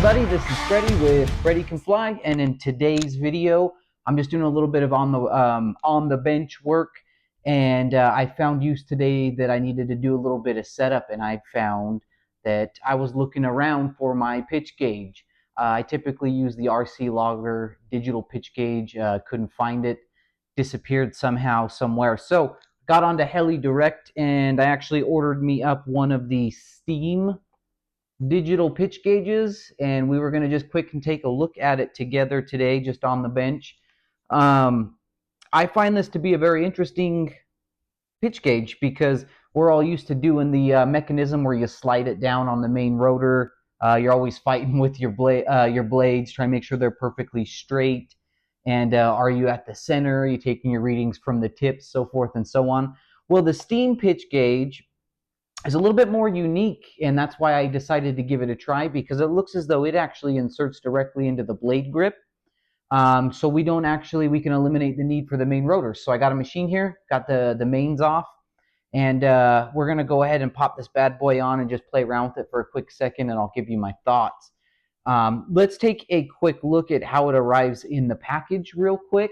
everybody, this is Freddy with FreddyCanFly, and in today's video, I'm just doing a little bit of on the bench work, and I found use today that I needed to do a little bit of setup, and I found that I was looking around for my pitch gauge. I typically use the RC Logger digital pitch gauge. Couldn't find it, disappeared somehow somewhere. So got onto Heli Direct, and I actually ordered me up one of the Steam digital pitch gauges, and we were going to just quick and take a look at it together today just on the bench. I find this to be a very interesting pitch gauge because we're all used to doing the mechanism where you slide it down on the main rotor. You're always fighting with your blades, trying to make sure they're perfectly straight. And are you at the center? Are you taking your readings from the tips, so forth and so on? Well, the Steam pitch gauge is a little bit more unique, and that's why I decided to give it a try, because it looks as though it actually inserts directly into the blade grip. So we can eliminate the need for the main rotor. So I got a machine here, got the mains off, and we're gonna go ahead and pop this bad boy on and just play around with it for a quick second, and I'll give you my thoughts. Let's take a quick look at how it arrives in the package real quick.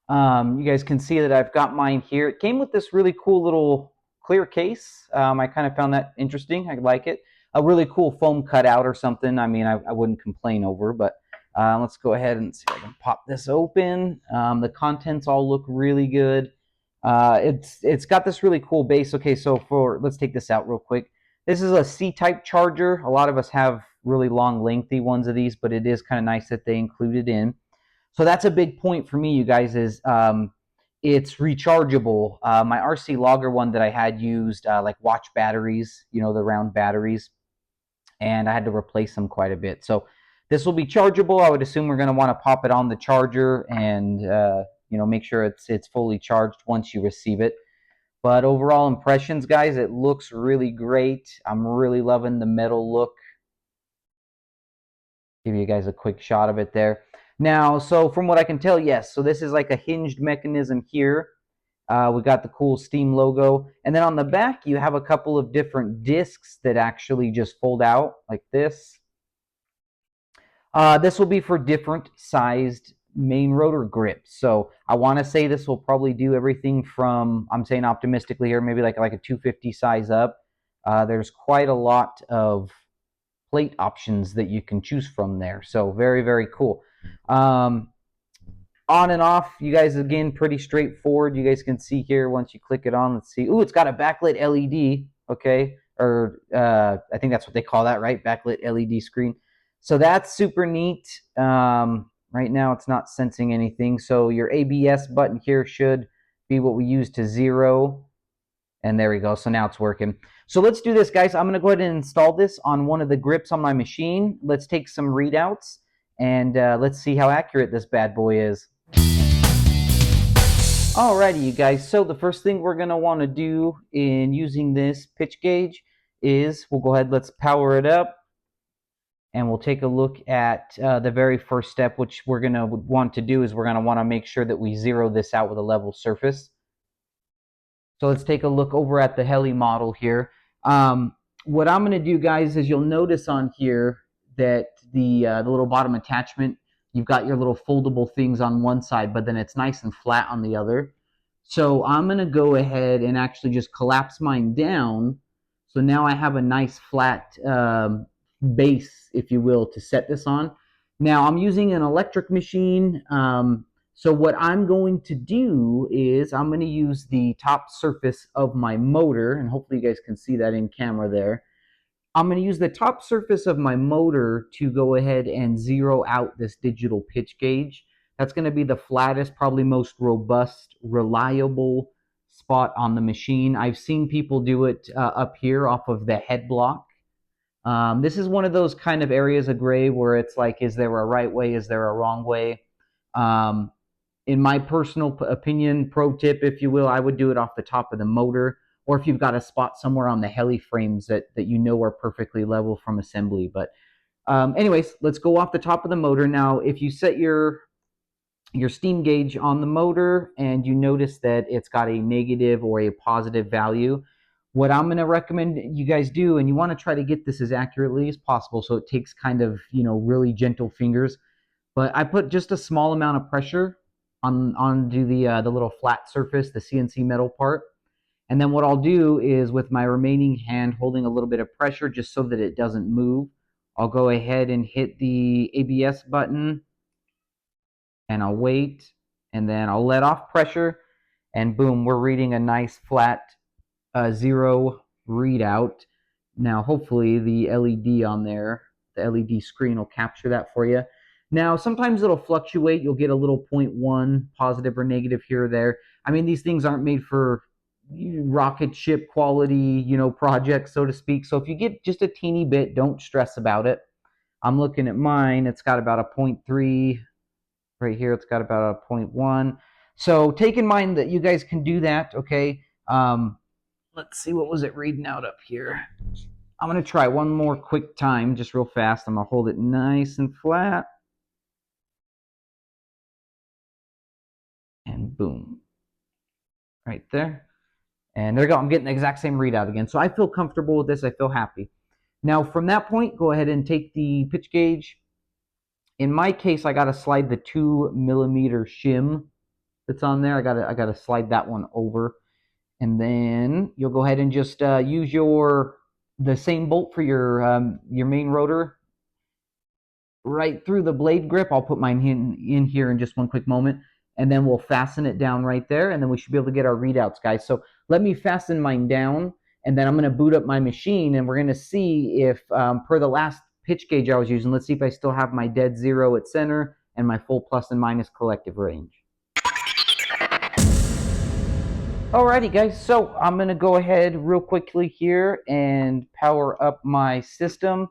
You guys can see that I've got mine here. It came with this really cool little clear case. I kind of found that interesting. I like it. A really cool foam cutout or something. I mean, I wouldn't complain over, but let's go ahead and see if I can pop this open. The contents all look really good. It's got this really cool base. Okay, so let's take this out real quick. This is a C-type charger. A lot of us have really long, lengthy ones of these, but it is kind of nice that they include it in. So that's a big point for me, you guys, is it's rechargeable. My RC Logger one that I had used like watch batteries, you know, the round batteries, and I had to replace them quite a bit. So this will be chargeable. I would assume we're going to want to pop it on the charger and you know, make sure it's fully charged once you receive it. But overall impressions, guys, it looks really great. I'm really loving the metal look. Give you guys a quick shot of it there. Now, so from what I can tell, yes, so this is like a hinged mechanism here. We got the cool Steam logo. And then on the back, you have a couple of different discs that actually just fold out like this. This will be for different sized main rotor grips. So I want to say this will probably do everything from, I'm saying optimistically here, maybe like a 250 size up. There's quite a lot of plate options that you can choose from there. So very, very cool. On and off, you guys, again, pretty straightforward. You guys can see here once you click it on. Let's see. Ooh, it's got a backlit LED. Okay, or I think that's what they call that, right? Backlit LED screen. So that's super neat. Right now, it's not sensing anything. So your ABS button here should be what we use to 0. And there we go. So now it's working. So let's do this, guys. I'm going to go ahead and install this on one of the grips on my machine. Let's take some readouts, and let's see how accurate this bad boy is. Alrighty, you guys. So the first thing we're going to want to do in using this pitch gauge is we'll go ahead, let's power it up, and we'll take a look at the very first step, which we're going to want to do is we're going to want to make sure that we zero this out with a level surface. So let's take a look over at the Heli model here. What I'm going to do, guys, is you'll notice on here that the little bottom attachment, you've got your little foldable things on one side, but then it's nice and flat on the other. So I'm going to go ahead and actually just collapse mine down. So now I have a nice flat base, if you will, to set this on. Now I'm using an electric machine. So what I'm going to do is I'm going to use the top surface of my motor, and hopefully you guys can see that in camera there. I'm going to use the top surface of my motor to go ahead and zero out this digital pitch gauge. That's going to be the flattest, probably most robust, reliable spot on the machine. I've seen people do it up here off of the head block. This is one of those kind of areas of gray where it's like, is there a right way? Is there a wrong way? In my personal opinion, pro tip, if you will, I would do it off the top of the motor, or if you've got a spot somewhere on the heli frames that you know are perfectly level from assembly. But anyways, let's go off the top of the motor. Now, if you set your steam gauge on the motor and you notice that it's got a negative or a positive value, what I'm going to recommend you guys do, and you want to try to get this as accurately as possible, so it takes kind of, really gentle fingers. But I put just a small amount of pressure onto the little flat surface, the CNC metal part. And then what I'll do is, with my remaining hand holding a little bit of pressure just so that it doesn't move, I'll go ahead and hit the ABS button, and I'll wait, and then I'll let off pressure, and boom, we're reading a nice flat 0 readout. Now, hopefully the LED on there, the LED screen will capture that for you. Now, sometimes it'll fluctuate. You'll get a little 0.1 positive or negative here or there. I mean, these things aren't made for rocket ship quality, projects, so to speak. So if you get just a teeny bit, don't stress about it. I'm looking at mine. It's got about a 0.3 right here. It's got about a 0.1. So take in mind that you guys can do that, okay? Let's see, what was it reading out up here? I'm going to try one more quick time, just real fast. I'm going to hold it nice and flat. And boom. Right there. And there you go. I'm getting the exact same readout again. So I feel comfortable with this. I feel happy. Now, from that point, go ahead and take the pitch gauge. In my case, I got to slide the 2mm shim that's on there. I got to slide that one over. And then you'll go ahead and just use the same bolt for your main rotor right through the blade grip. I'll put mine in here in just one quick moment, and then we'll fasten it down right there, and then we should be able to get our readouts, guys. So let me fasten mine down, and then I'm going to boot up my machine, and we're going to see if, per the last pitch gauge I was using, let's see if I still have my dead zero at center and my full plus and minus collective range. Alrighty, guys, so I'm going to go ahead real quickly here and power up my system.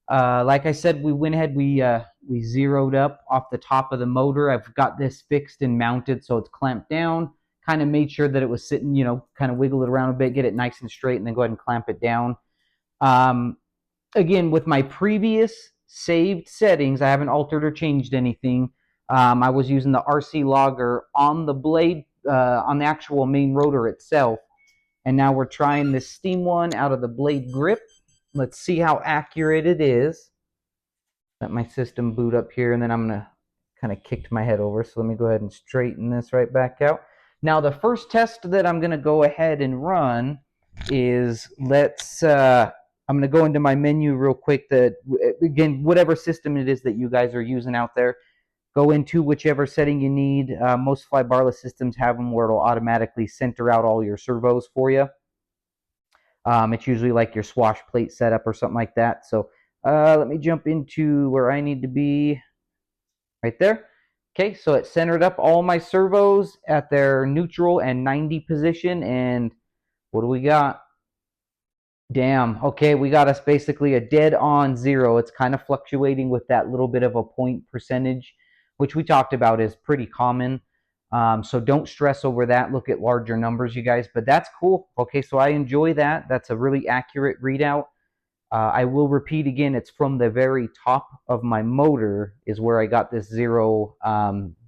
Like I said, we went ahead, we zeroed up off the top of the motor. I've got this fixed and mounted so it's clamped down. Kind of made sure that it was sitting, kind of wiggle it around a bit, get it nice and straight, and then go ahead and clamp it down. Again, with my previous saved settings, I haven't altered or changed anything. I was using the RC logger on the blade, on the actual main rotor itself. And now we're trying this steam one out of the blade grip. Let's see how accurate it is. Let my system boot up here, and then I'm going to kind of kick my head over. So let me go ahead and straighten this right back out. Now, the first test that I'm going to go ahead and run is, I'm going to go into my menu real quick. Again, whatever system it is that you guys are using out there, go into whichever setting you need. Most fly-barless systems have them where it'll automatically center out all your servos for you. It's usually like your swash plate setup or something like that. So let me jump into where I need to be right there. Okay, so it centered up all my servos at their neutral and 90 position. And what do we got? Damn. Okay, we got us basically a dead-on zero. It's kind of fluctuating with that little bit of a point percentage, which we talked about is pretty common. So don't stress over that. Look at larger numbers, you guys. But that's cool. Okay, so I enjoy that. That's a really accurate readout. I will repeat again, it's from the very top of my motor is where I got this 0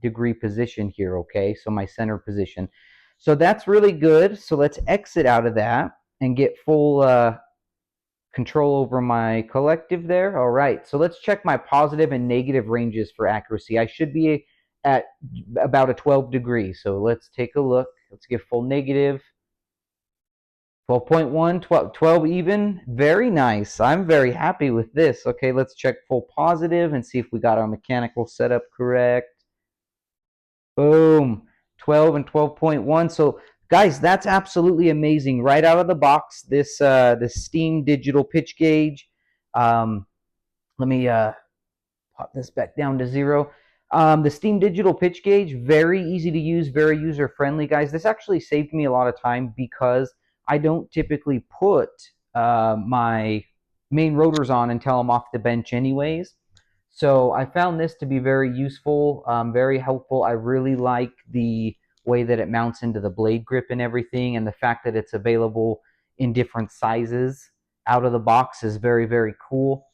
degree position here, okay? So my center position. So that's really good. So let's exit out of that and get full control over my collective there. All right, so let's check my positive and negative ranges for accuracy. I should be at about a 12 degrees. So let's take a look. Let's get full negative. 12.1, 12 even. Very nice. I'm very happy with this. Okay, let's check full positive and see if we got our mechanical setup correct. Boom. 12 and 12.1. So guys, that's absolutely amazing. Right out of the box, this Steam digital pitch gauge. Let me pop this back down to 0. The Steam digital pitch gauge, very easy to use, very user-friendly, guys. This actually saved me a lot of time because I don't typically put my main rotors on until I'm off the bench anyways. So I found this to be very useful, very helpful. I really like the way that it mounts into the blade grip and everything, and the fact that it's available in different sizes out of the box is very, very cool.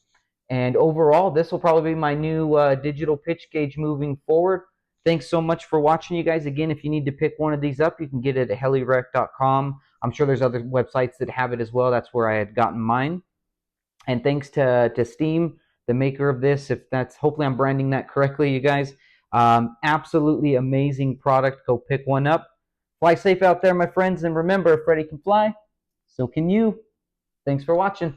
And overall, this will probably be my new digital pitch gauge moving forward. Thanks so much for watching, you guys. Again, if you need to pick one of these up, you can get it at helirec.com. I'm sure there's other websites that have it as well. That's where I had gotten mine. And thanks to Steam, the maker of this, if that's, hopefully I'm branding that correctly, you guys. Absolutely amazing product. Go pick one up. Fly safe out there, my friends, and remember, if Freddy can fly, so can you. Thanks for watching.